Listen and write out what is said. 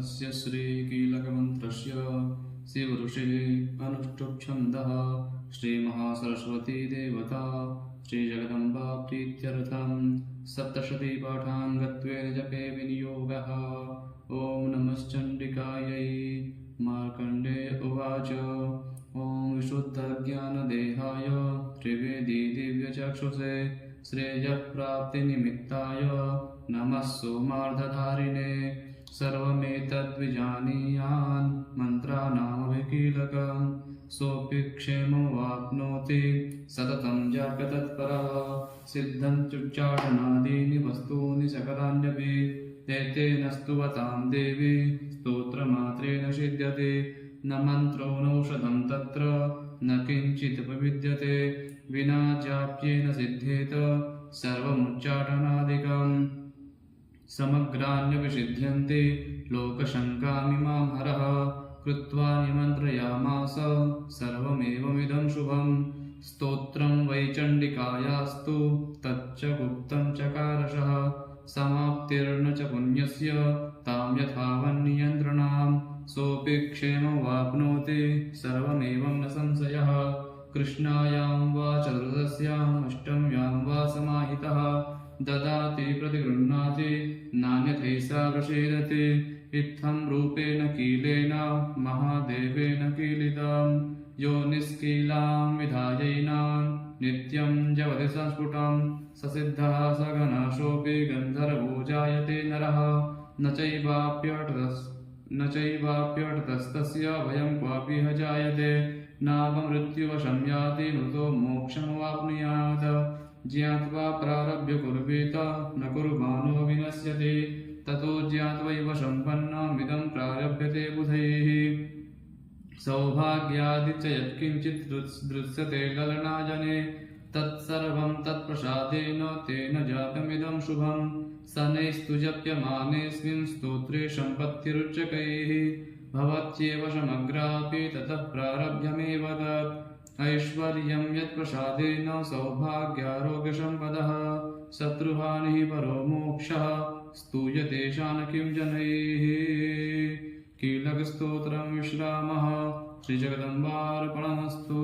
अस्य श्रीकीलकमन्त्रस्य शिवऋषिः अनुष्टुप्छन्दः श्रीमहासरस्वती देवता श्रीजगदम्बा प्रीत्यर्थं सप्तशतीपाठाङ्गत्वेन जपे विनियोगः। ॐ नमश्चण्डिकायै। मार्कण्डेय उवाच। ॐ विशुद्धज्ञानदेहाय त्रिवेदी दिव्यचक्षुषे श्रेयःप्राप्तिनिमित्ताय नमः सोमार्धधारिणे। सर्वमेतद्विजानीयान् मन्त्राणामभिकीलकं सोऽपि क्षेमवाप्नोति सततं जाप्यतत्परः। सिद्धञ्चुच्चाटनादीनि वस्तूनि सकलान्यपि तेन स्तुवतां देवी स्तोत्रमात्रेण सिद्ध्यति। न मन्त्रो नौषधं तत्र न किञ्चिदुपविद्यते विना जाप्येन सिद्धेत सर्वमुच्चाटनादिकम्। समग्रान्यविसिद्ध्यन्ति लोकशङ्कामिमां हरः कृत्वा निमन्त्रयामास सर्वमेवमिदं शुभं। स्तोत्रं वै चण्डिकायास्तु तच्च गुप्तं चकारशः। समाप्तिर्न च पुण्यस्य तां यथावन्नियन्त्रणाम्। सोऽपि क्षेमवाप्नोति सर्वमेवं न संशयः। कृष्णायां वा चतुर्दश्याम् अष्टम्यां वा समाहितः ददाति प्रतिगृह्णाति नान्यथैषा प्रसीदति। इत्थं रूपेण कीलेन महादेवेन कीलितं यो निष्कीलां विधायैनां नित्यं जपति संस्फुटं स सिद्धः स गणाशोऽपि गन्धर्वो जायते नरः। न चैवाप्यटतस्तस्य भयं क्वापि ह जायते नापमृत्युवशं याति मृतो मोक्षमवाप्नुयात्। ज्ञात्वा प्रारभ्य कुर्वीत न कुर्वाणो विनश्यति ततो ज्ञात्वैव सम्पन्नमिदं प्रारभ्यते बुधैः। सौभाग्यादि च यत्किञ्चित् दृश्यते ललनाजने तत्सर्वं तत्प्रसादेन तेन जातमिदं शुभं। शनैस्तु जप्यमानेऽस्मिन् स्तोत्रे सम्पत्तिरुच्चकैः भवत्येव समग्रापि ततः प्रारभ्यमेव तत्। ऐश्वर्यं यत्प्रसादेन सौभाग्यारोग्यसम्पदः शत्रुहानिः परो मोक्षः स्तूयते शान किं जनैः। कीलकस्तोत्रं विश्रामः। श्रीजगदम्बार्पणमस्तु।